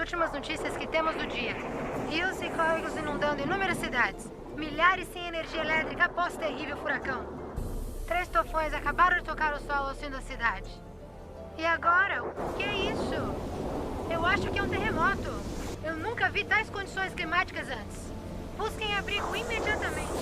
últimas notícias que temos do dia. Rios e córregos inundando inúmeras cidades. Milhares sem energia elétrica após terrível furacão. 3 tufões acabaram de tocar o solo ao sul da cidade. E agora? O que é isso? Eu acho que é um terremoto. Eu nunca vi tais condições climáticas antes. Busquem abrigo imediatamente.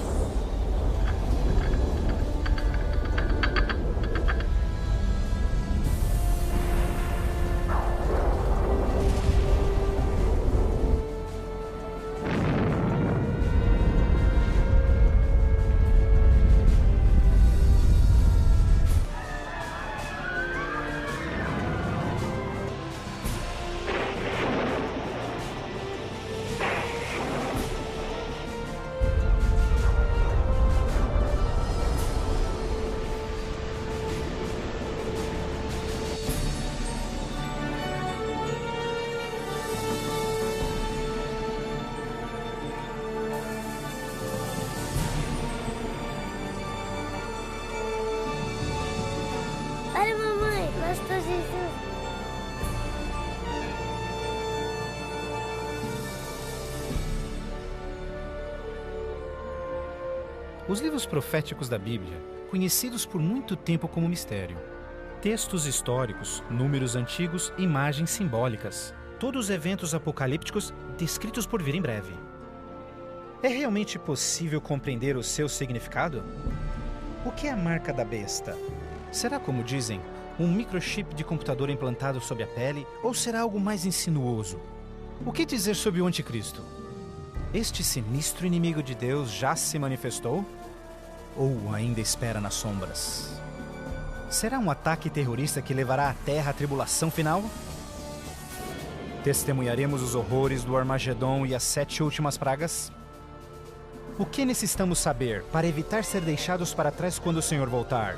Olha, mamãe, pastor Jesus. Os livros proféticos da Bíblia, conhecidos por muito tempo como mistério. Textos históricos, números antigos, imagens simbólicas. Todos os eventos apocalípticos descritos por vir em breve. É realmente possível compreender o seu significado? O que é a marca da besta? Será, como dizem, um microchip de computador implantado sob a pele ou será algo mais insinuoso? O que dizer sobre o anticristo? Este sinistro inimigo de Deus já se manifestou? Ou ainda espera nas sombras? Será um ataque terrorista que levará a Terra à tribulação final? Testemunharemos os horrores do Armagedon e as 7 últimas pragas? O que necessitamos saber para evitar ser deixados para trás quando o Senhor voltar?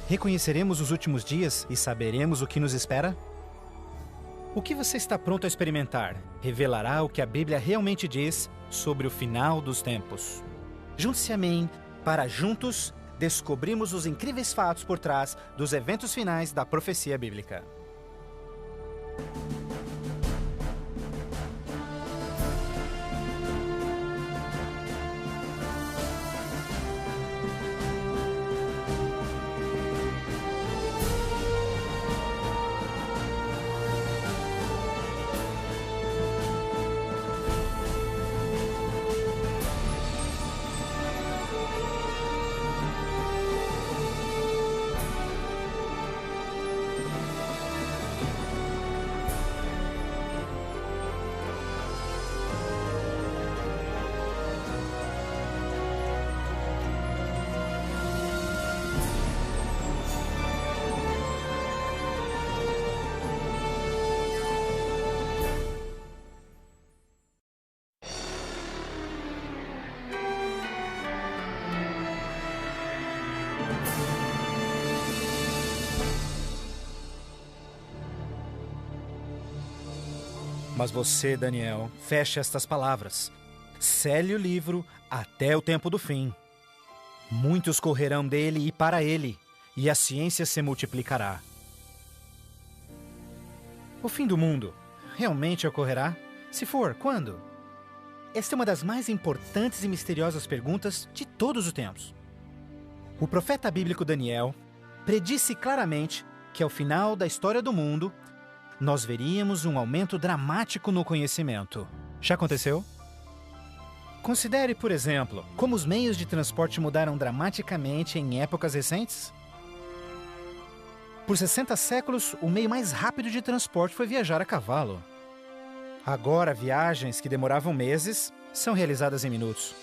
Reconheceremos os últimos dias e saberemos o que nos espera? O que você está pronto a experimentar revelará o que a Bíblia realmente diz sobre o final dos tempos. Junte-se a mim para juntos descobrirmos os incríveis fatos por trás dos eventos finais da profecia bíblica. Mas você, Daniel, feche estas palavras. Cele o livro até o tempo do fim. Muitos correrão dele e para ele, e a ciência se multiplicará. O fim do mundo realmente ocorrerá? Se for, quando? Esta é uma das mais importantes e misteriosas perguntas de todos os tempos. O profeta bíblico Daniel predisse claramente que ao final da história do mundo, nós veríamos um aumento dramático no conhecimento. Já aconteceu? Considere, por exemplo, como os meios de transporte mudaram dramaticamente em épocas recentes. Por 60 séculos, o meio mais rápido de transporte foi viajar a cavalo. Agora, viagens que demoravam meses são realizadas em minutos.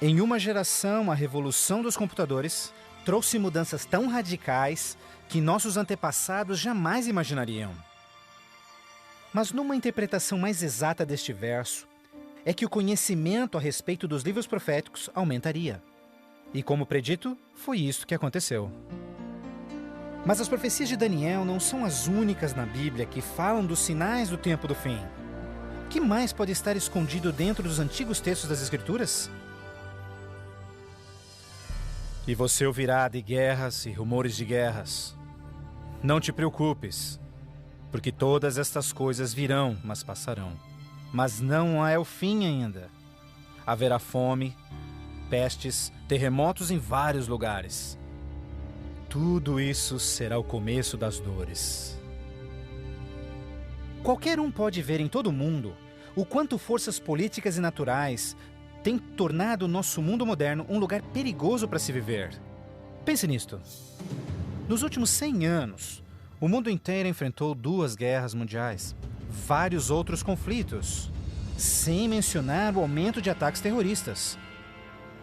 Em uma geração, a revolução dos computadores trouxe mudanças tão radicais que nossos antepassados jamais imaginariam. Mas numa interpretação mais exata deste verso, é que o conhecimento a respeito dos livros proféticos aumentaria. E como predito, foi isso que aconteceu. Mas as profecias de Daniel não são as únicas na Bíblia que falam dos sinais do tempo do fim. O que mais pode estar escondido dentro dos antigos textos das Escrituras? E você ouvirá de guerras e rumores de guerras. Não te preocupes. porque todas estas coisas virão, mas passarão. Mas não é o fim ainda. Haverá fome, pestes, terremotos em vários lugares. Tudo isso será o começo das dores. Qualquer um pode ver em todo o mundo o quanto forças políticas e naturais têm tornado o nosso mundo moderno um lugar perigoso para se viver. Pense nisto. Nos últimos 100 anos, o mundo inteiro enfrentou 2 guerras mundiais, vários outros conflitos, sem mencionar o aumento de ataques terroristas.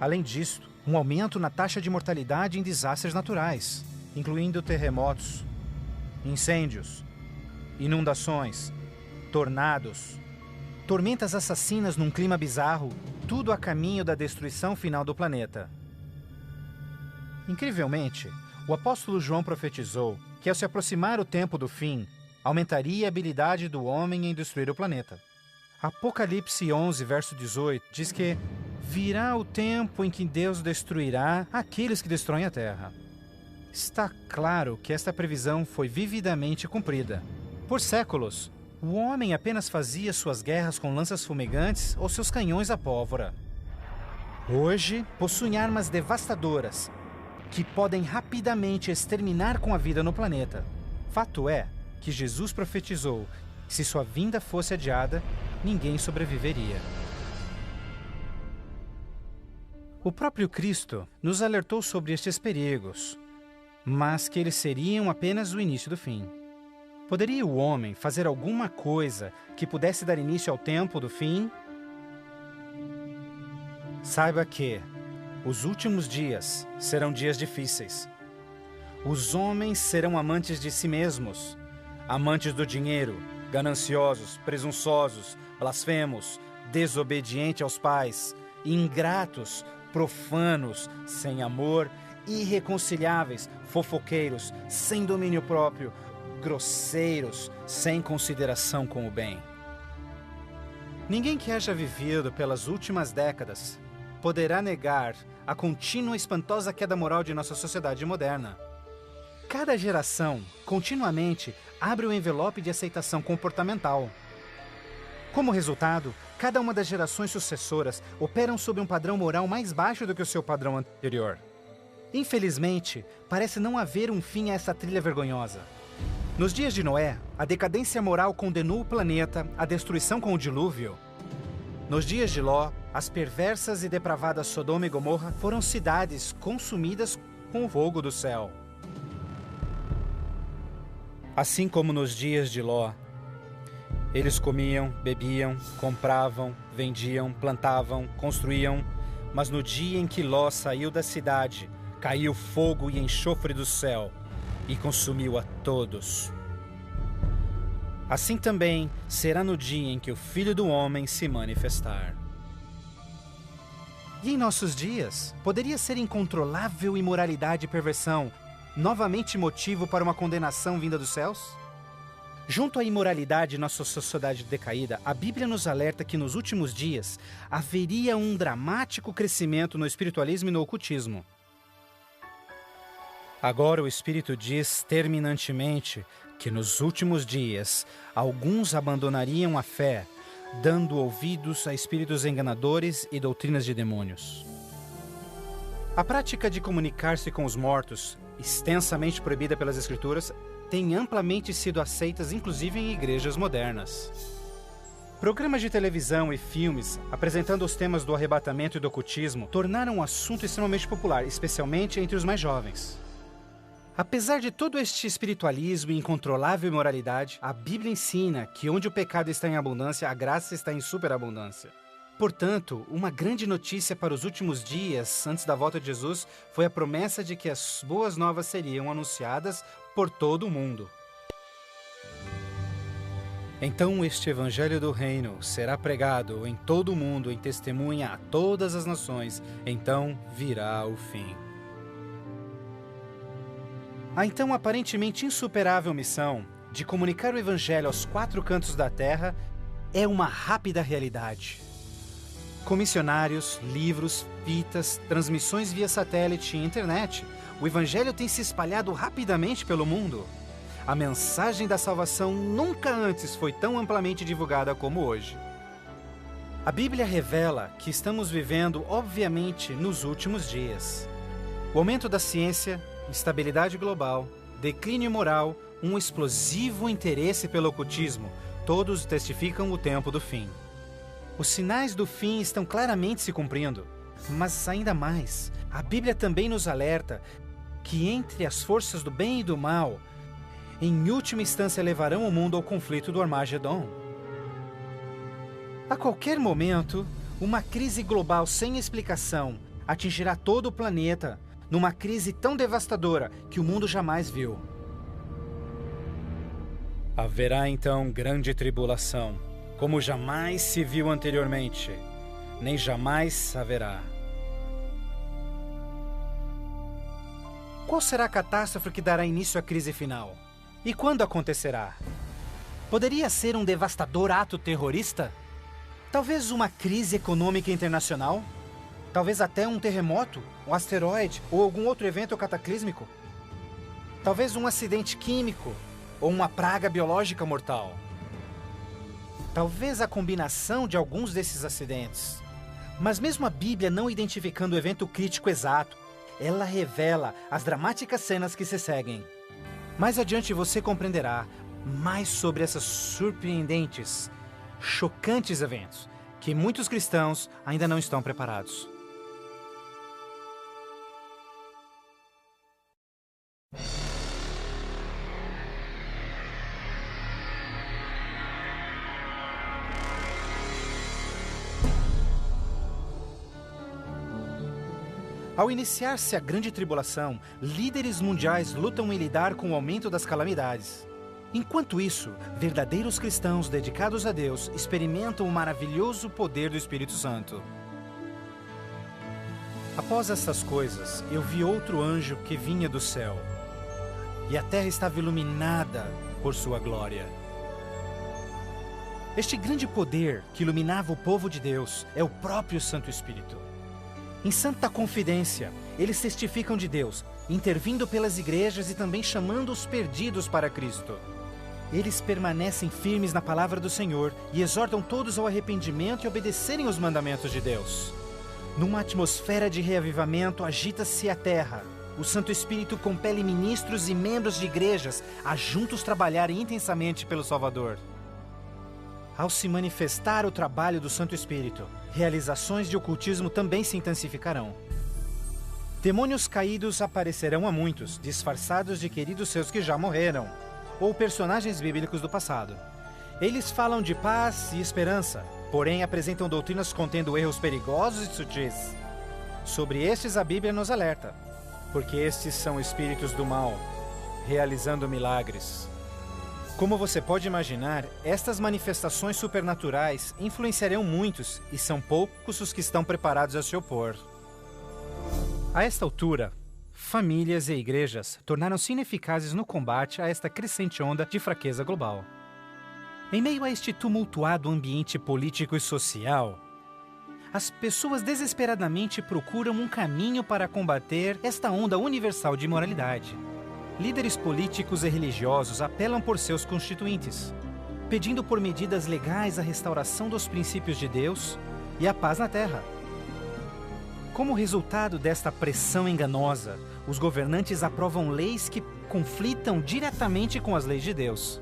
Além disso, um aumento na taxa de mortalidade em desastres naturais, incluindo terremotos, incêndios, inundações, tornados, tormentas assassinas num clima bizarro, tudo a caminho da destruição final do planeta. Incrivelmente, o apóstolo João profetizou que ao se aproximar o tempo do fim, aumentaria a habilidade do homem em destruir o planeta. Apocalipse 11, verso 18, diz que virá o tempo em que Deus destruirá aqueles que destroem a terra. Está claro que esta previsão foi vividamente cumprida. Por séculos, o homem apenas fazia suas guerras com lanças fumegantes ou seus canhões à pólvora. Hoje, possuem armas devastadoras que podem rapidamente exterminar com a vida no planeta. Fato é que Jesus profetizou que se sua vinda fosse adiada, ninguém sobreviveria. O próprio Cristo nos alertou sobre estes perigos, mas que eles seriam apenas o início do fim. Poderia o homem fazer alguma coisa que pudesse dar início ao tempo do fim? Saiba que os últimos dias serão dias difíceis. Os homens serão amantes de si mesmos, amantes do dinheiro, gananciosos, presunçosos, blasfemos, desobedientes aos pais, ingratos, profanos, sem amor, irreconciliáveis, fofoqueiros, sem domínio próprio, grosseiros, sem consideração com o bem. Ninguém que haja vivido pelas últimas décadas poderá negar a contínua e espantosa queda moral de nossa sociedade moderna. Cada geração, continuamente, abre o envelope de aceitação comportamental. Como resultado, cada uma das gerações sucessoras operam sob um padrão moral mais baixo do que o seu padrão anterior. Infelizmente, parece não haver um fim a essa trilha vergonhosa. Nos dias de Noé, a decadência moral condenou o planeta à destruição com o dilúvio. Nos dias de Ló, as perversas e depravadas Sodoma e Gomorra foram cidades consumidas com o fogo do céu. Assim como nos dias de Ló, eles comiam, bebiam, compravam, vendiam, plantavam, construíam, mas no dia em que Ló saiu da cidade, caiu fogo e enxofre do céu e consumiu a todos. Assim também será no dia em que o Filho do Homem se manifestar. E em nossos dias, poderia ser incontrolável imoralidade e perversão novamente motivo para uma condenação vinda dos céus? Junto à imoralidade de nossa sociedade decaída, a Bíblia nos alerta que nos últimos dias haveria um dramático crescimento no espiritualismo e no ocultismo. Agora o Espírito diz terminantemente que nos últimos dias alguns abandonariam a fé, dando ouvidos a espíritos enganadores e doutrinas de demônios. A prática de comunicar-se com os mortos, extensamente proibida pelas Escrituras, tem amplamente sido aceitas inclusive em igrejas modernas. Programas de televisão e filmes apresentando os temas do arrebatamento e do ocultismo tornaram um assunto extremamente popular, especialmente entre os mais jovens. Apesar de todo este espiritualismo e incontrolável imoralidade, a Bíblia ensina que onde o pecado está em abundância, a graça está em superabundância. Portanto, uma grande notícia para os últimos dias, antes da volta de Jesus, foi a promessa de que as boas novas seriam anunciadas por todo o mundo. Então este evangelho do reino será pregado em todo o mundo em testemunha a todas as nações, então virá o fim. A então aparentemente insuperável missão de comunicar o Evangelho aos 4 cantos da terra é uma rápida realidade. Com missionários, livros, fitas, transmissões via satélite e internet, o Evangelho tem se espalhado rapidamente pelo mundo. a mensagem da salvação nunca antes foi tão amplamente divulgada como hoje. A Bíblia revela que estamos vivendo, obviamente, nos últimos dias. O aumento da ciência, instabilidade global, declínio moral, um explosivo interesse pelo ocultismo, todos testificam o tempo do fim. Os sinais do fim estão claramente se cumprindo, mas ainda mais, a Bíblia também nos alerta que entre as forças do bem e do mal, em última instância levarão o mundo ao conflito do Armagedon. A qualquer momento, uma crise global sem explicação atingirá todo o planeta, numa crise tão devastadora que o mundo jamais viu. Haverá então grande tribulação, como jamais se viu anteriormente, nem jamais haverá. Qual será a catástrofe que dará início à crise final? E quando acontecerá? Poderia ser um devastador ato terrorista? Talvez uma crise econômica internacional? Talvez até um terremoto, um asteroide ou algum outro evento cataclísmico? Talvez um acidente químico ou uma praga biológica mortal? Talvez a combinação de alguns desses acidentes. Mas mesmo a Bíblia não identificando o evento crítico exato, ela revela as dramáticas cenas que se seguem. Mais adiante você compreenderá mais sobre esses surpreendentes, chocantes eventos que muitos cristãos ainda não estão preparados. Ao iniciar-se a grande tribulação, líderes mundiais lutam em lidar com o aumento das calamidades. Enquanto isso, verdadeiros cristãos dedicados a Deus experimentam o maravilhoso poder do Espírito Santo. Após essas coisas, eu vi outro anjo que vinha do céu, e a terra estava iluminada por sua glória. Este grande poder que iluminava o povo de Deus é o próprio Santo Espírito. Em santa confidência, eles testificam de Deus, intervindo pelas igrejas e também chamando os perdidos para Cristo. Eles permanecem firmes na palavra do Senhor e exortam todos ao arrependimento e obedecerem os mandamentos de Deus. Numa atmosfera de reavivamento, agita-se a terra. O Santo Espírito compele ministros e membros de igrejas a juntos trabalharem intensamente pelo Salvador. Ao se manifestar o trabalho do Santo Espírito, realizações de ocultismo também se intensificarão. Demônios caídos aparecerão a muitos, disfarçados de queridos seus que já morreram, ou personagens bíblicos do passado. Eles falam de paz e esperança, porém apresentam doutrinas contendo erros perigosos e sutis. Sobre estes a Bíblia nos alerta, porque estes são espíritos do mal, realizando milagres. Como você pode imaginar, estas manifestações supernaturais influenciarão muitos e são poucos os que estão preparados a se opor. A esta altura, famílias e igrejas tornaram-se ineficazes no combate a esta crescente onda de fraqueza global. Em meio a este tumultuado ambiente político e social, as pessoas desesperadamente procuram um caminho para combater esta onda universal de imoralidade. Líderes políticos e religiosos apelam por seus constituintes, pedindo por medidas legais a restauração dos princípios de Deus e a paz na terra. Como resultado desta pressão enganosa, os governantes aprovam leis que conflitam diretamente com as leis de Deus.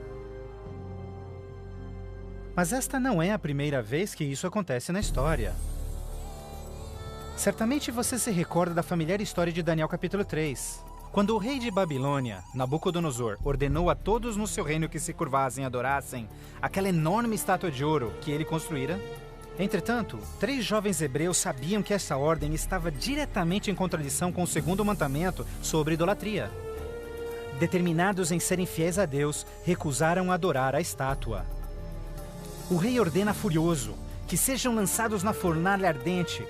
Mas esta não é a primeira vez que isso acontece na história. Certamente você se recorda da familiar história de Daniel capítulo 3. Quando o rei de Babilônia, Nabucodonosor, ordenou a todos no seu reino que se curvassem e adorassem aquela enorme estátua de ouro que ele construíra. Entretanto, 3 jovens hebreus sabiam que essa ordem estava diretamente em contradição com o segundo mandamento sobre idolatria. Determinados em serem fiéis a Deus, recusaram adorar a estátua. O rei ordena furioso que sejam lançados na fornalha ardente,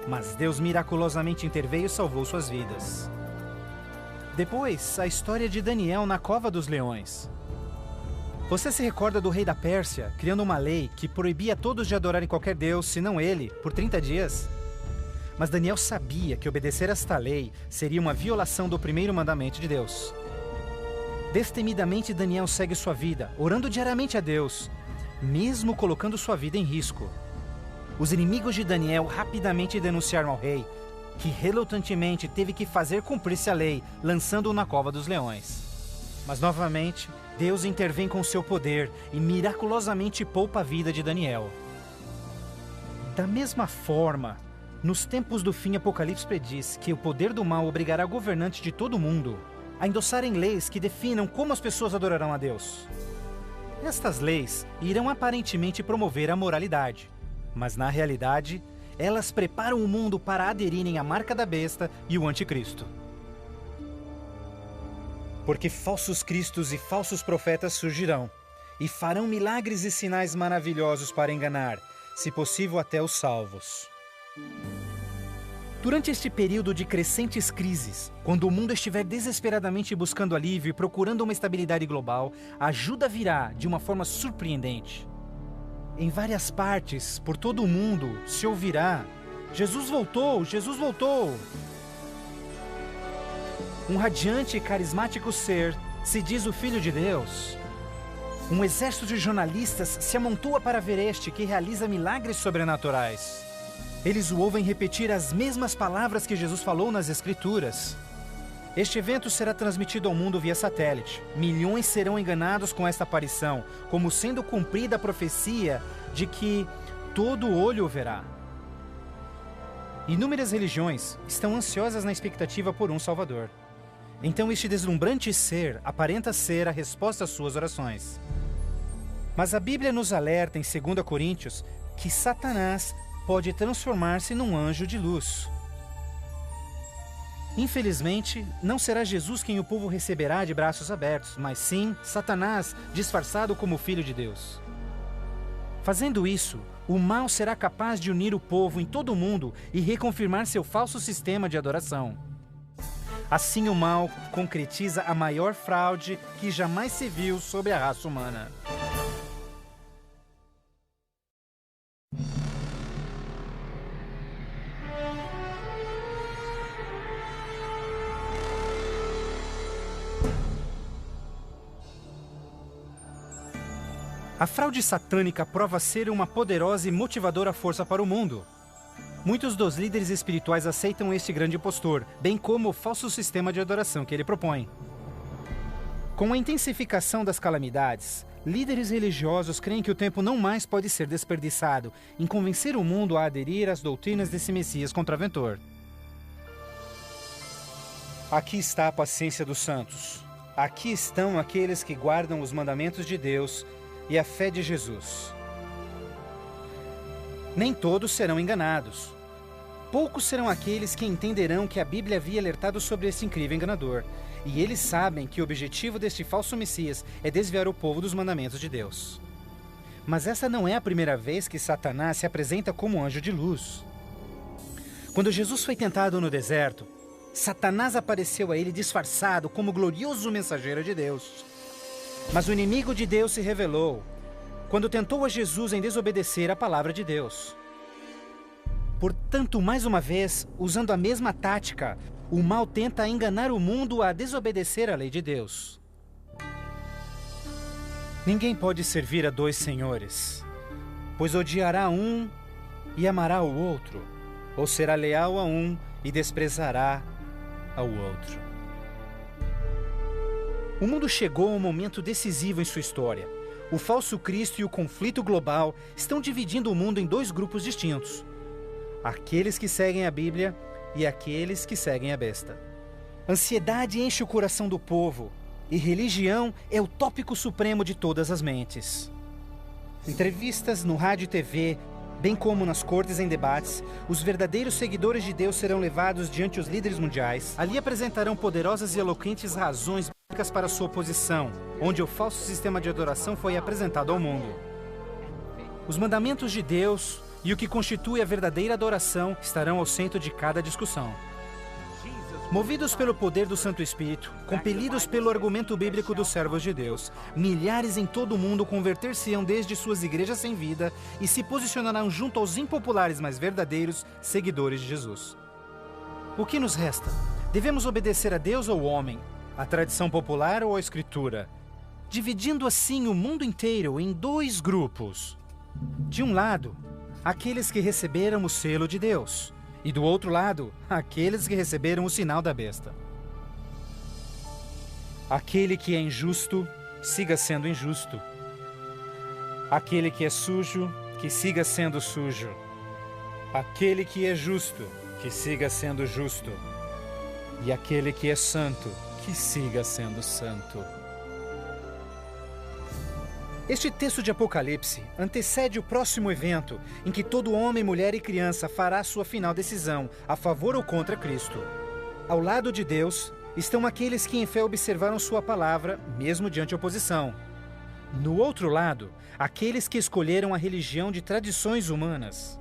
mas Deus miraculosamente interveio e salvou suas vidas. Depois, a história de Daniel na cova dos leões. Você se recorda do rei da Pérsia criando uma lei que proibia todos de adorarem qualquer deus, senão ele, por 30 dias? Mas Daniel sabia que obedecer esta lei seria uma violação do primeiro mandamento de Deus. Destemidamente, Daniel segue sua vida, orando diariamente a Deus, mesmo colocando sua vida em risco. Os inimigos de Daniel rapidamente denunciaram ao rei, que relutantemente teve que fazer cumprir-se a lei, lançando-o na cova dos leões. Mas novamente, Deus intervém com seu poder e miraculosamente poupa a vida de Daniel. Da mesma forma, nos tempos do fim, Apocalipse prediz que o poder do mal obrigará governantes de todo o mundo a endossarem leis que definam como as pessoas adorarão a Deus. Estas leis irão aparentemente promover a moralidade, mas na realidade, elas preparam o mundo para aderirem à marca da besta e o anticristo. Porque falsos cristos e falsos profetas surgirão e farão milagres e sinais maravilhosos para enganar, se possível até os salvos. Durante este período de crescentes crises, quando o mundo estiver desesperadamente buscando alívio e procurando uma estabilidade global, a ajuda virá de uma forma surpreendente. Em várias partes, por todo o mundo, se ouvirá: Jesus voltou! Jesus voltou! Um radiante e carismático ser se diz o Filho de Deus. Um exército de jornalistas se amontoa para ver este que realiza milagres sobrenaturais. Eles o ouvem repetir as mesmas palavras que Jesus falou nas Escrituras. Este evento será transmitido ao mundo via satélite. Milhões serão enganados com esta aparição, como sendo cumprida a profecia de que todo olho o verá. Inúmeras religiões estão ansiosas na expectativa por um Salvador. Então este deslumbrante ser aparenta ser a resposta às suas orações. Mas a Bíblia nos alerta em 2 Coríntios que Satanás pode transformar-se num anjo de luz. Infelizmente, não será Jesus quem o povo receberá de braços abertos, mas sim Satanás, disfarçado como Filho de Deus. Fazendo isso, o mal será capaz de unir o povo em todo o mundo e reconfirmar seu falso sistema de adoração. Assim, o mal concretiza a maior fraude que jamais se viu sobre a raça humana. A fraude satânica prova ser uma poderosa e motivadora força para o mundo. Muitos dos líderes espirituais aceitam este grande impostor, bem como o falso sistema de adoração que ele propõe. Com a intensificação das calamidades, líderes religiosos creem que o tempo não mais pode ser desperdiçado em convencer o mundo a aderir às doutrinas desse Messias contraventor. Aqui está a paciência dos santos. Aqui estão aqueles que guardam os mandamentos de Deus e a fé de Jesus. Nem todos serão enganados. Poucos serão aqueles que entenderão que a Bíblia havia alertado sobre esse incrível enganador, e eles sabem que o objetivo deste falso Messias é desviar o povo dos mandamentos de Deus. Mas essa não é a primeira vez que Satanás se apresenta como anjo de luz. Quando Jesus foi tentado no deserto, Satanás apareceu a ele disfarçado como glorioso mensageiro de Deus. Mas o inimigo de Deus se revelou quando tentou a Jesus em desobedecer a palavra de Deus. Portanto, mais uma vez, usando a mesma tática, o mal tenta enganar o mundo a desobedecer a lei de Deus. Ninguém pode servir a dois senhores, pois odiará um e amará o outro, ou será leal a um e desprezará ao outro. O mundo chegou a um momento decisivo em sua história. O falso Cristo e o conflito global estão dividindo o mundo em dois grupos distintos: aqueles que seguem a Bíblia e aqueles que seguem a besta. Ansiedade enche o coração do povo, e religião é o tópico supremo de todas as mentes. Entrevistas no rádio e TV, bem como nas cortes em debates, os verdadeiros seguidores de Deus serão levados diante os líderes mundiais. Ali apresentarão poderosas e eloquentes razões bíblicas para sua oposição, onde o falso sistema de adoração foi apresentado ao mundo. Os mandamentos de Deus e o que constitui a verdadeira adoração estarão ao centro de cada discussão. Movidos pelo poder do Santo Espírito, compelidos pelo argumento bíblico dos servos de Deus, milhares em todo o mundo converter-se-ão desde suas igrejas sem vida e se posicionarão junto aos impopulares, mas verdadeiros seguidores de Jesus. O que nos resta? Devemos obedecer a Deus ou ao homem? A tradição popular ou a escritura? Dividindo assim o mundo inteiro em dois grupos. De um lado, aqueles que receberam o selo de Deus. E do outro lado, aqueles que receberam o sinal da besta. Aquele que é injusto, siga sendo injusto. Aquele que é sujo, que siga sendo sujo. Aquele que é justo, que siga sendo justo. E aquele que é santo, que siga sendo santo. Este texto de Apocalipse antecede o próximo evento em que todo homem, mulher e criança fará sua final decisão a favor ou contra Cristo. Ao lado de Deus estão aqueles que em fé observaram sua palavra, mesmo diante oposição. No outro lado, aqueles que escolheram a religião de tradições humanas.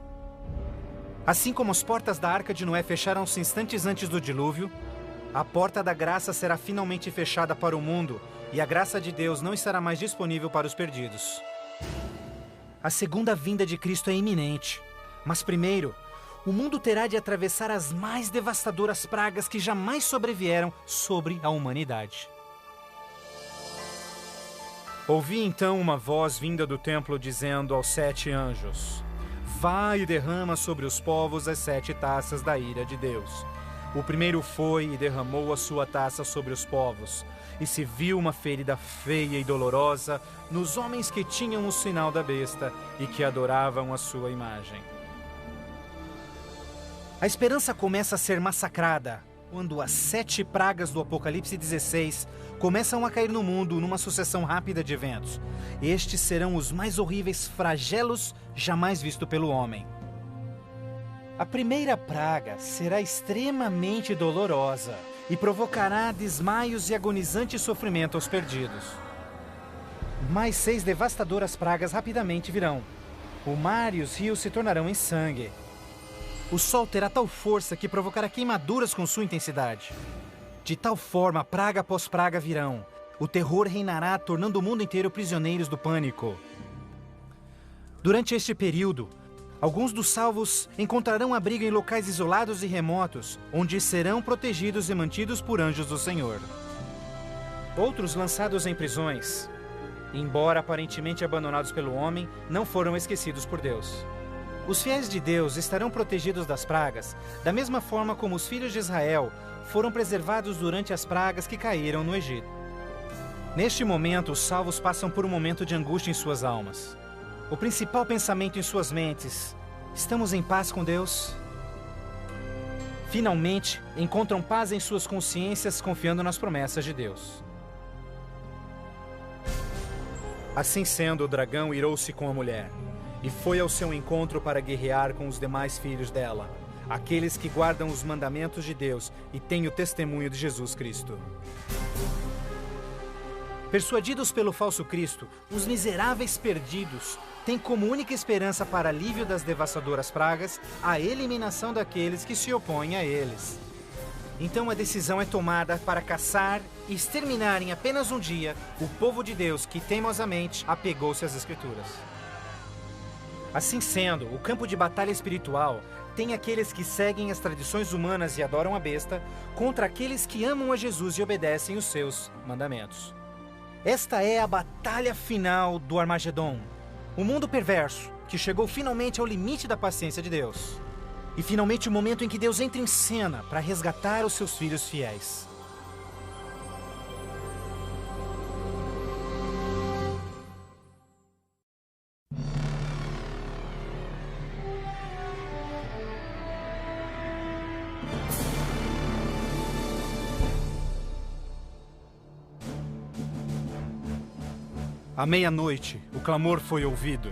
Assim como as portas da Arca de Noé fecharam-se instantes antes do dilúvio, a porta da graça será finalmente fechada para o mundo e a graça de Deus não estará mais disponível para os perdidos. A segunda vinda de Cristo é iminente, mas primeiro, o mundo terá de atravessar as mais devastadoras pragas que jamais sobrevieram sobre a humanidade. Ouvi então uma voz vinda do templo dizendo aos 7 anjos: Vai e derrama sobre os povos as 7 taças da ira de Deus. O primeiro foi e derramou a sua taça sobre os povos, e se viu uma ferida feia e dolorosa nos homens que tinham o sinal da besta e que adoravam a sua imagem. A esperança começa a ser massacrada quando as 7 pragas do Apocalipse 16 começam a cair no mundo numa sucessão rápida de eventos. Estes serão os mais horríveis flagelos jamais vistos pelo homem. A primeira praga será extremamente dolorosa e provocará desmaios e agonizante sofrimento aos perdidos. Mais 6 devastadoras pragas rapidamente virão. O mar e os rios se tornarão em sangue. O sol terá tal força que provocará queimaduras com sua intensidade. De tal forma, praga após praga virão. O terror reinará, tornando o mundo inteiro prisioneiros do pânico. Durante este período, alguns dos salvos encontrarão abrigo em locais isolados e remotos, onde serão protegidos e mantidos por anjos do Senhor. Outros lançados em prisões, embora aparentemente abandonados pelo homem, não foram esquecidos por Deus. Os fiéis de Deus estarão protegidos das pragas, da mesma forma como os filhos de Israel foram preservados durante as pragas que caíram no Egito. Neste momento, os salvos passam por um momento de angústia em suas almas. O principal pensamento em suas mentes: estamos em paz com Deus? Finalmente, encontram paz em suas consciências confiando nas promessas de Deus. Assim sendo, o dragão irou-se com a mulher e foi ao seu encontro para guerrear com os demais filhos dela, aqueles que guardam os mandamentos de Deus e têm o testemunho de Jesus Cristo. Persuadidos pelo falso Cristo, os miseráveis perdidos têm como única esperança para alívio das devastadoras pragas a eliminação daqueles que se opõem a eles. Então a decisão é tomada para caçar e exterminar em apenas um dia o povo de Deus que teimosamente apegou-se às Escrituras. Assim sendo, o campo de batalha espiritual tem aqueles que seguem as tradições humanas e adoram a besta contra aqueles que amam a Jesus e obedecem os seus mandamentos. Esta é a batalha final do Armagedon, o mundo perverso que chegou finalmente ao limite da paciência de Deus. E finalmente o momento em que Deus entra em cena para resgatar os seus filhos fiéis. À meia-noite, o clamor foi ouvido.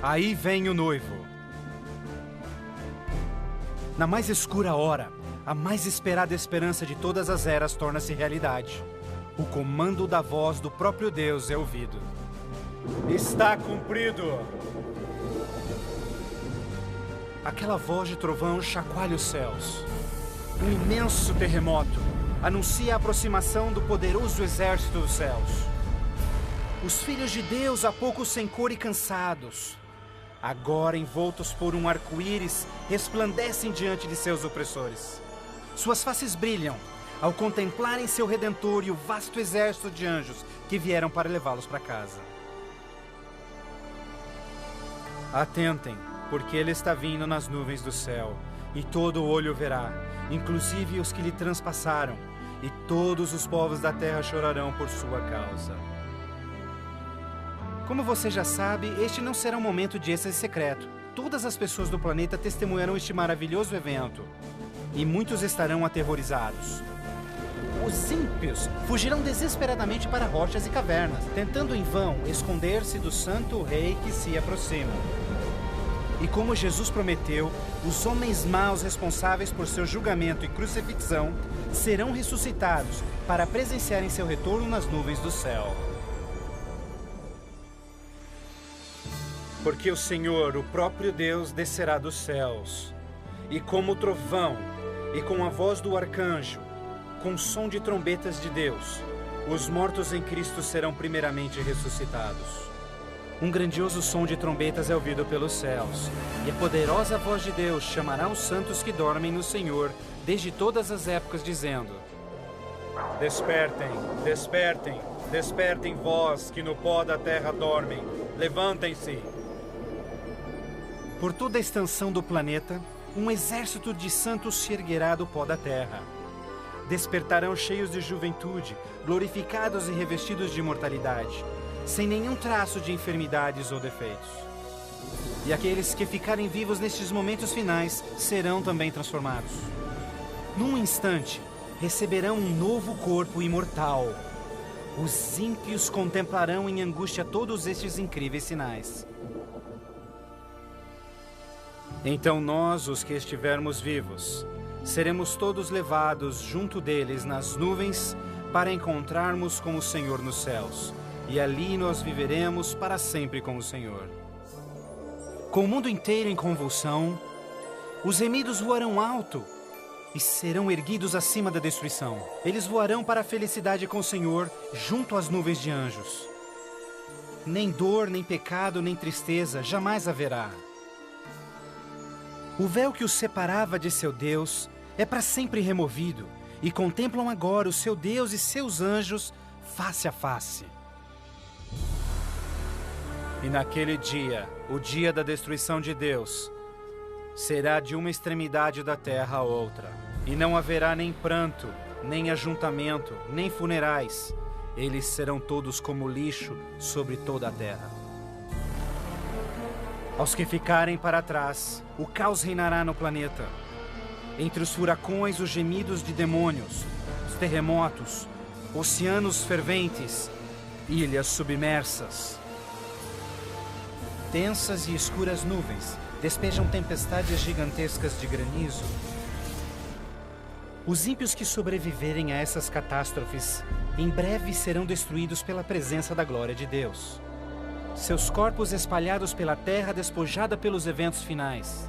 Aí vem o noivo. Na mais escura hora, a mais esperada esperança de todas as eras torna-se realidade. O comando da voz do próprio Deus é ouvido. Está cumprido! Aquela voz de trovão chacoalha os céus. Um imenso terremoto anuncia a aproximação do poderoso exército dos céus. Os filhos de Deus, há pouco sem cor e cansados, agora envoltos por um arco-íris, resplandecem diante de seus opressores. Suas faces brilham, ao contemplarem seu Redentor e o vasto exército de anjos que vieram para levá-los para casa. Atentem, porque ele está vindo nas nuvens do céu, e todo olho verá, inclusive os que lhe transpassaram, e todos os povos da terra chorarão por sua causa. Como você já sabe, este não será um momento de êxtase secreto. Todas as pessoas do planeta testemunharão este maravilhoso evento, e muitos estarão aterrorizados. Os ímpios fugirão desesperadamente para rochas e cavernas, tentando em vão esconder-se do santo rei que se aproxima. E como Jesus prometeu, os homens maus responsáveis por seu julgamento e crucifixão serão ressuscitados para presenciarem seu retorno nas nuvens do céu. Porque o Senhor, o próprio Deus, descerá dos céus, e como trovão, e com a voz do arcanjo, com o som de trombetas de Deus, os mortos em Cristo serão primeiramente ressuscitados. Um grandioso som de trombetas é ouvido pelos céus, e a poderosa voz de Deus chamará os santos que dormem no Senhor desde todas as épocas, dizendo: Despertem, despertem, despertem vós que no pó da terra dormem, levantem-se. Por toda a extensão do planeta, um exército de santos se erguerá do pó da terra. Despertarão cheios de juventude, glorificados e revestidos de imortalidade, sem nenhum traço de enfermidades ou defeitos. E aqueles que ficarem vivos nestes momentos finais serão também transformados. Num instante, receberão um novo corpo imortal. Os ímpios contemplarão em angústia todos estes incríveis sinais. Então nós, os que estivermos vivos, seremos todos levados junto deles nas nuvens para encontrarmos com o Senhor nos céus, e ali nós viveremos para sempre com o Senhor. Com o mundo inteiro em convulsão, os remidos voarão alto e serão erguidos acima da destruição. Eles voarão para a felicidade com o Senhor junto às nuvens de anjos. Nem dor, nem pecado, nem tristeza jamais haverá. O véu que os separava de seu Deus é para sempre removido, e contemplam agora o seu Deus e seus anjos face a face. E naquele dia, o dia da destruição de Deus, será de uma extremidade da terra a outra, e não haverá nem pranto, nem ajuntamento, nem funerais. Eles serão todos como lixo sobre toda a terra. Aos que ficarem para trás, o caos reinará no planeta. Entre os furacões, os gemidos de demônios, os terremotos, oceanos ferventes, ilhas submersas. Densas e escuras nuvens despejam tempestades gigantescas de granizo. Os ímpios que sobreviverem a essas catástrofes, em breve serão destruídos pela presença da glória de Deus. Seus corpos espalhados pela terra despojada pelos eventos finais.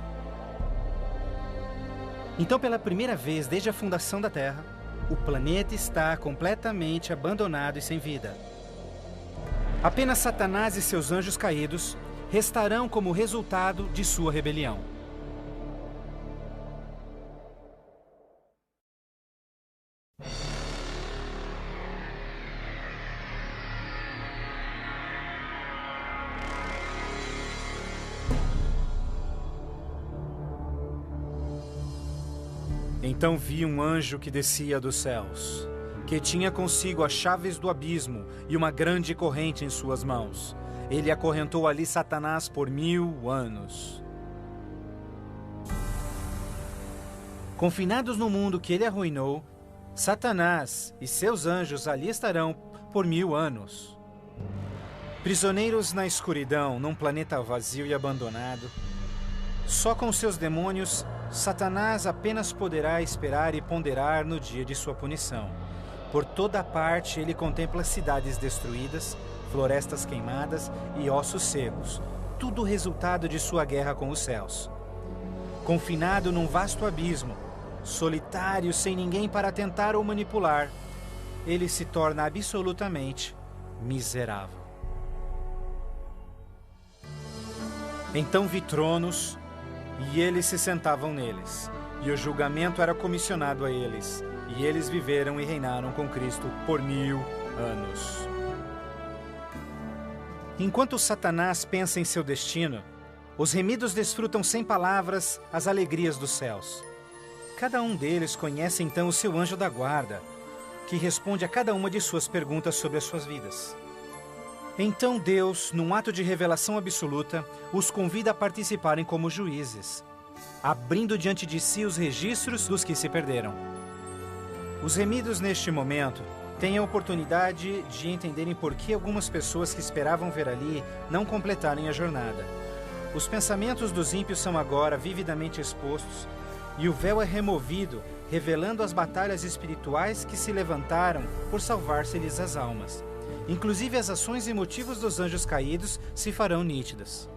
Então, pela primeira vez desde a fundação da Terra, o planeta está completamente abandonado e sem vida. Apenas Satanás e seus anjos caídos restarão como resultado de sua rebelião. Então vi um anjo que descia dos céus, que tinha consigo as chaves do abismo e uma grande corrente em suas mãos. Ele acorrentou ali Satanás por 1000 anos. Confinados no mundo que ele arruinou, Satanás e seus anjos ali estarão por 1000 anos. Prisioneiros na escuridão, num planeta vazio e abandonado, só com seus demônios, Satanás apenas poderá esperar e ponderar no dia de sua punição. Por toda parte ele contempla cidades destruídas, florestas queimadas e ossos secos, tudo resultado de sua guerra com os céus. Confinado num vasto abismo, solitário, sem ninguém para tentar ou manipular, ele se torna absolutamente miserável. Então vi tronos, e eles se sentavam neles, e o julgamento era comissionado a eles. E eles viveram e reinaram com Cristo por 1000 anos. Enquanto Satanás pensa em seu destino, os remidos desfrutam sem palavras as alegrias dos céus. Cada um deles conhece então o seu anjo da guarda, que responde a cada uma de suas perguntas sobre as suas vidas. Então Deus, num ato de revelação absoluta, os convida a participarem como juízes, abrindo diante de si os registros dos que se perderam. Os remidos, neste momento, têm a oportunidade de entenderem por que algumas pessoas que esperavam ver ali não completarem a jornada. Os pensamentos dos ímpios são agora vividamente expostos e o véu é removido, revelando as batalhas espirituais que se levantaram por salvar-se-lhes as almas. Inclusive as ações e motivos dos anjos caídos se farão nítidas.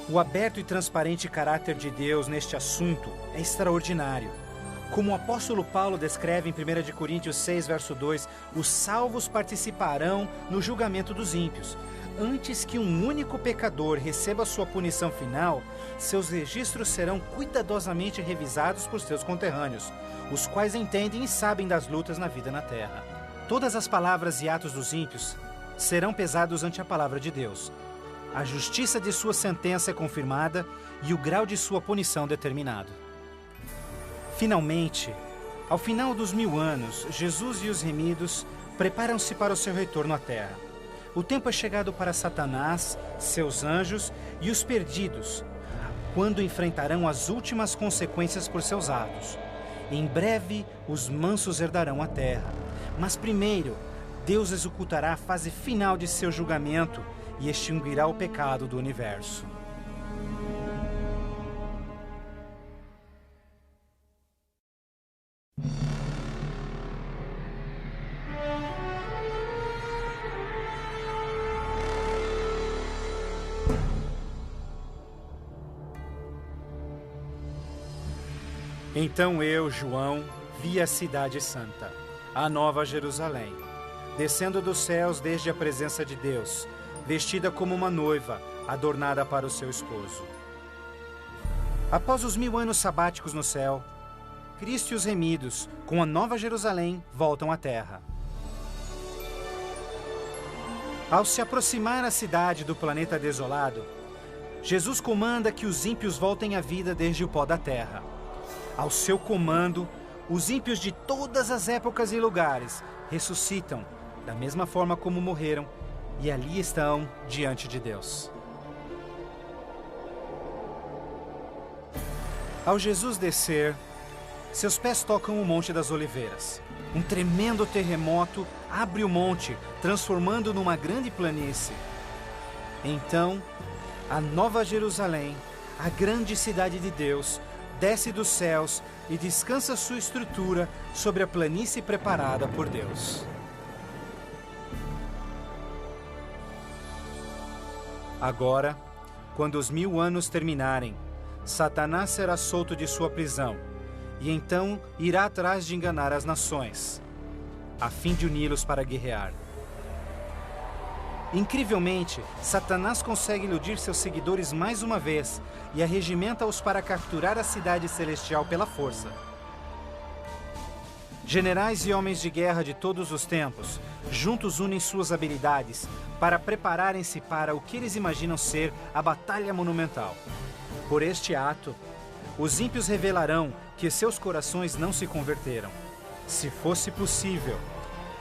O aberto e transparente caráter de Deus neste assunto é extraordinário. Como o apóstolo Paulo descreve em 1 Coríntios 6, verso 2, os salvos participarão no julgamento dos ímpios. Antes que um único pecador receba sua punição final, seus registros serão cuidadosamente revisados por seus conterrâneos, os quais entendem e sabem das lutas na vida na terra. Todas as palavras e atos dos ímpios serão pesados ante a palavra de Deus. A justiça de sua sentença é confirmada e o grau de sua punição determinado. Finalmente, ao final dos 1000 anos, Jesus e os remidos preparam-se para o seu retorno à terra. O tempo é chegado para Satanás, seus anjos e os perdidos, quando enfrentarão as últimas consequências por seus atos. Em breve, os mansos herdarão a terra. Mas primeiro, Deus executará a fase final de seu julgamento e extinguirá o pecado do universo. Então eu, João, vi a cidade santa, a nova Jerusalém, descendo dos céus desde a presença de Deus, vestida como uma noiva, adornada para o seu esposo. Após os 1000 anos sabáticos no céu, Cristo e os remidos, com a nova Jerusalém, voltam à terra. Ao se aproximar a cidade do planeta desolado, Jesus comanda que os ímpios voltem à vida desde o pó da terra. Ao seu comando, os ímpios de todas as épocas e lugares ressuscitam, da mesma forma como morreram, e ali estão diante de Deus. Ao Jesus descer, seus pés tocam o Monte das Oliveiras. Um tremendo terremoto abre o monte, transformando numa grande planície. Então, a nova Jerusalém, a grande cidade de Deus, desce dos céus e descansa sua estrutura sobre a planície preparada por Deus. Agora, quando os 1000 anos terminarem, Satanás será solto de sua prisão e então irá atrás de enganar as nações, a fim de uni-los para guerrear. Incrivelmente, Satanás consegue iludir seus seguidores mais uma vez e arregimenta-os para capturar a cidade celestial pela força. Generais e homens de guerra de todos os tempos, juntos unem suas habilidades para prepararem-se para o que eles imaginam ser a batalha monumental. Por este ato, os ímpios revelarão que seus corações não se converteram. Se fosse possível,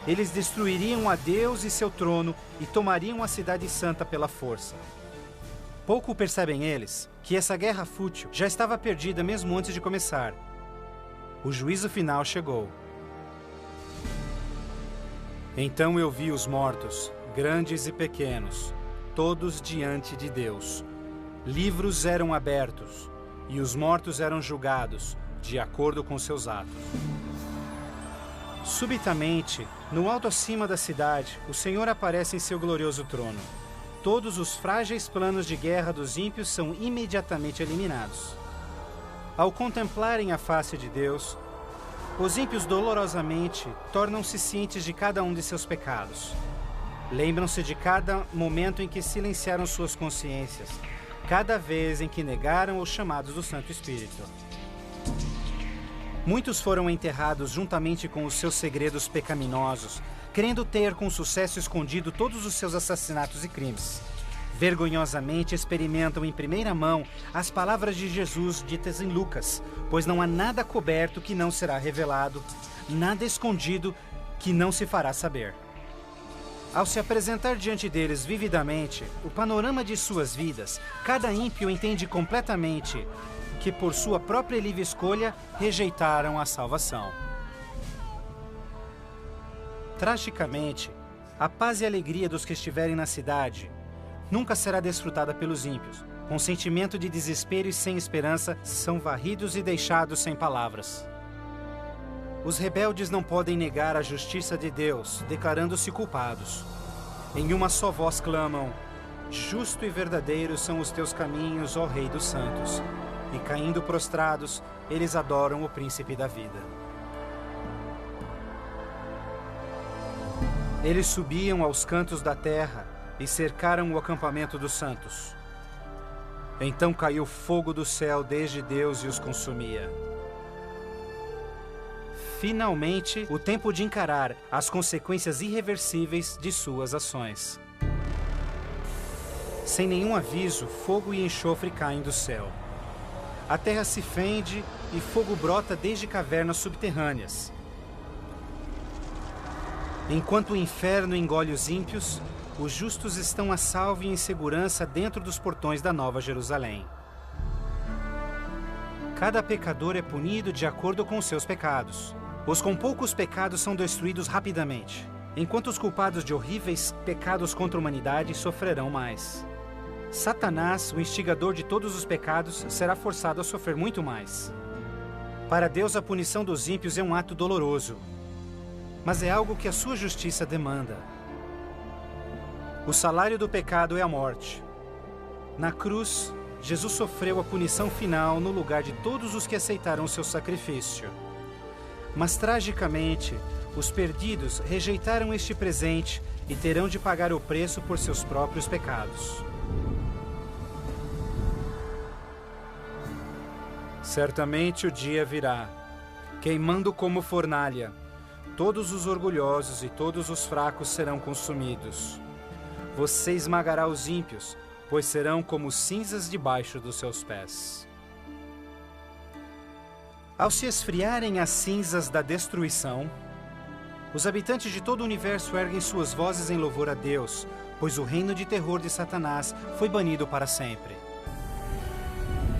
eles destruiriam a Deus e seu trono e tomariam a cidade santa pela força. Pouco percebem eles que essa guerra fútil já estava perdida mesmo antes de começar. O juízo final chegou. Então eu vi os mortos, grandes e pequenos, todos diante de Deus. Livros eram abertos e os mortos eram julgados de acordo com seus atos. Subitamente, no alto acima da cidade, o Senhor aparece em seu glorioso trono. Todos os frágeis planos de guerra dos ímpios são imediatamente eliminados. Ao contemplarem a face de Deus, os ímpios dolorosamente tornam-se cientes de cada um de seus pecados. Lembram-se de cada momento em que silenciaram suas consciências, cada vez em que negaram os chamados do Santo Espírito. Muitos foram enterrados juntamente com os seus segredos pecaminosos, querendo ter com sucesso escondido todos os seus assassinatos e crimes. Vergonhosamente experimentam em primeira mão as palavras de Jesus ditas em Lucas, pois não há nada coberto que não será revelado, nada escondido que não se fará saber. Ao se apresentar diante deles vividamente o panorama de suas vidas, cada ímpio entende completamente que por sua própria livre escolha rejeitaram a salvação. Tragicamente, a paz e a alegria dos que estiverem na cidade nunca será desfrutada pelos ímpios. Com sentimento de desespero e sem esperança, são varridos e deixados sem palavras. Os rebeldes não podem negar a justiça de Deus, declarando-se culpados. Em uma só voz clamam: justo e verdadeiro são os teus caminhos, ó Rei dos Santos. E caindo prostrados, eles adoram o Príncipe da Vida. Eles subiam aos cantos da terra e cercaram o acampamento dos santos. Então caiu fogo do céu desde Deus e os consumia. Finalmente, o tempo de encarar as consequências irreversíveis de suas ações. Sem nenhum aviso, fogo e enxofre caem do céu. A terra se fende e fogo brota desde cavernas subterrâneas. Enquanto o inferno engole os ímpios, os justos estão a salvo e em segurança dentro dos portões da Nova Jerusalém. Cada pecador é punido de acordo com seus pecados. Os com poucos pecados são destruídos rapidamente, enquanto os culpados de horríveis pecados contra a humanidade sofrerão mais. Satanás, o instigador de todos os pecados, será forçado a sofrer muito mais. Para Deus, a punição dos ímpios é um ato doloroso, mas é algo que a sua justiça demanda. O salário do pecado é a morte. Na cruz, Jesus sofreu a punição final no lugar de todos os que aceitaram o seu sacrifício. Mas, tragicamente, os perdidos rejeitaram este presente e terão de pagar o preço por seus próprios pecados. Certamente o dia virá, queimando como fornalha. Todos os orgulhosos e todos os fracos serão consumidos. Você esmagará os ímpios, pois serão como cinzas debaixo dos seus pés. Ao se esfriarem as cinzas da destruição, os habitantes de todo o universo erguem suas vozes em louvor a Deus, pois o reino de terror de Satanás foi banido para sempre.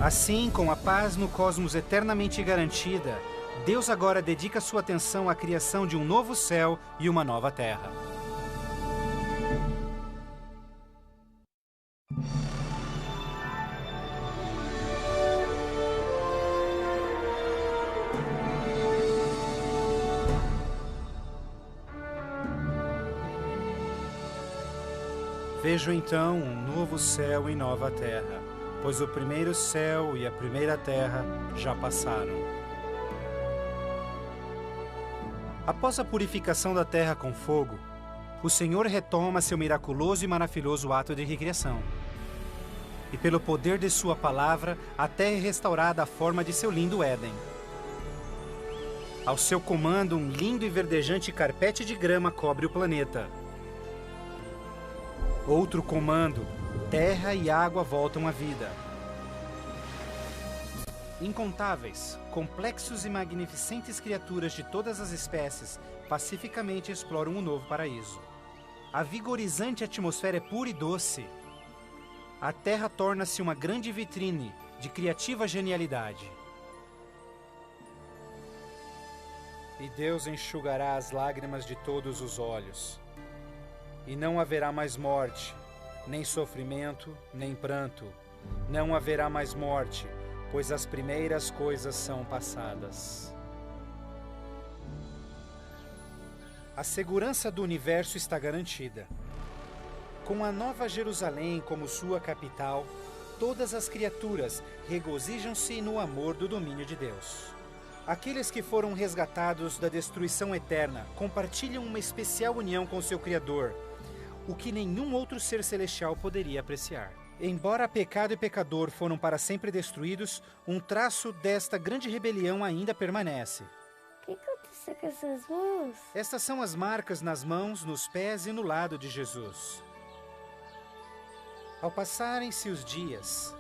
Assim, com a paz no cosmos eternamente garantida, Deus agora dedica sua atenção à criação de um novo céu e uma nova terra. Vejo então um novo céu e nova terra, pois o primeiro céu e a primeira terra já passaram. Após a purificação da terra com fogo, o Senhor retoma seu miraculoso e maravilhoso ato de recriação. E pelo poder de sua palavra, a terra é restaurada à forma de seu lindo Éden. Ao seu comando, um lindo e verdejante carpete de grama cobre o planeta. Outro comando, terra e água voltam à vida. Incontáveis, complexos e magnificentes criaturas de todas as espécies pacificamente exploram um novo paraíso. A vigorizante atmosfera é pura e doce. A terra torna-se uma grande vitrine de criativa genialidade. E Deus enxugará as lágrimas de todos os olhos. E não haverá mais morte, nem sofrimento, nem pranto. Não haverá mais morte, pois as primeiras coisas são passadas. A segurança do universo está garantida. Com a Nova Jerusalém como sua capital, todas as criaturas regozijam-se no amor do domínio de Deus. Aqueles que foram resgatados da destruição eterna compartilham uma especial união com seu Criador, o que nenhum outro ser celestial poderia apreciar. Embora pecado e pecador foram para sempre destruídos, um traço desta grande rebelião ainda permanece. O que aconteceu com essas mãos? Estas são as marcas nas mãos, nos pés e no lado de Jesus. Ao passarem-se os dias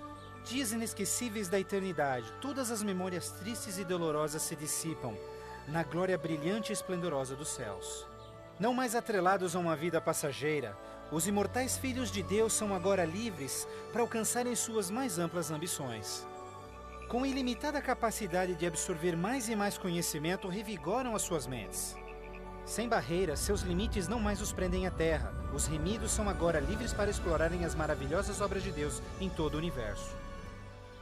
inesquecíveis da eternidade, todas as memórias tristes e dolorosas se dissipam na glória brilhante e esplendorosa dos céus. Não mais atrelados a uma vida passageira, os imortais filhos de Deus são agora livres para alcançarem suas mais amplas ambições. Com ilimitada capacidade de absorver mais e mais conhecimento, revigoram as suas mentes. Sem barreiras, seus limites não mais os prendem à terra. Os remidos são agora livres para explorarem as maravilhosas obras de Deus em todo o universo.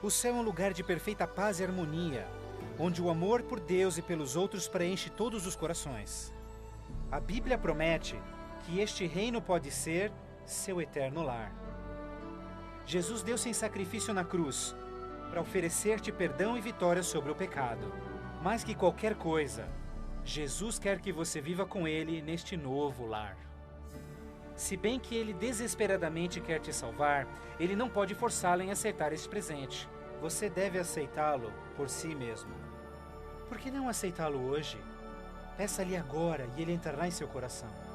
O céu é um lugar de perfeita paz e harmonia, onde o amor por Deus e pelos outros preenche todos os corações. A Bíblia promete que este reino pode ser seu eterno lar. Jesus deu-se em sacrifício na cruz para oferecer-te perdão e vitória sobre o pecado. Mais que qualquer coisa, Jesus quer que você viva com Ele neste novo lar. Se bem que Ele desesperadamente quer te salvar, Ele não pode forçá-lo em aceitar este presente. Você deve aceitá-lo por si mesmo. Por que não aceitá-lo hoje? Peça-lhe agora e Ele entrará em seu coração.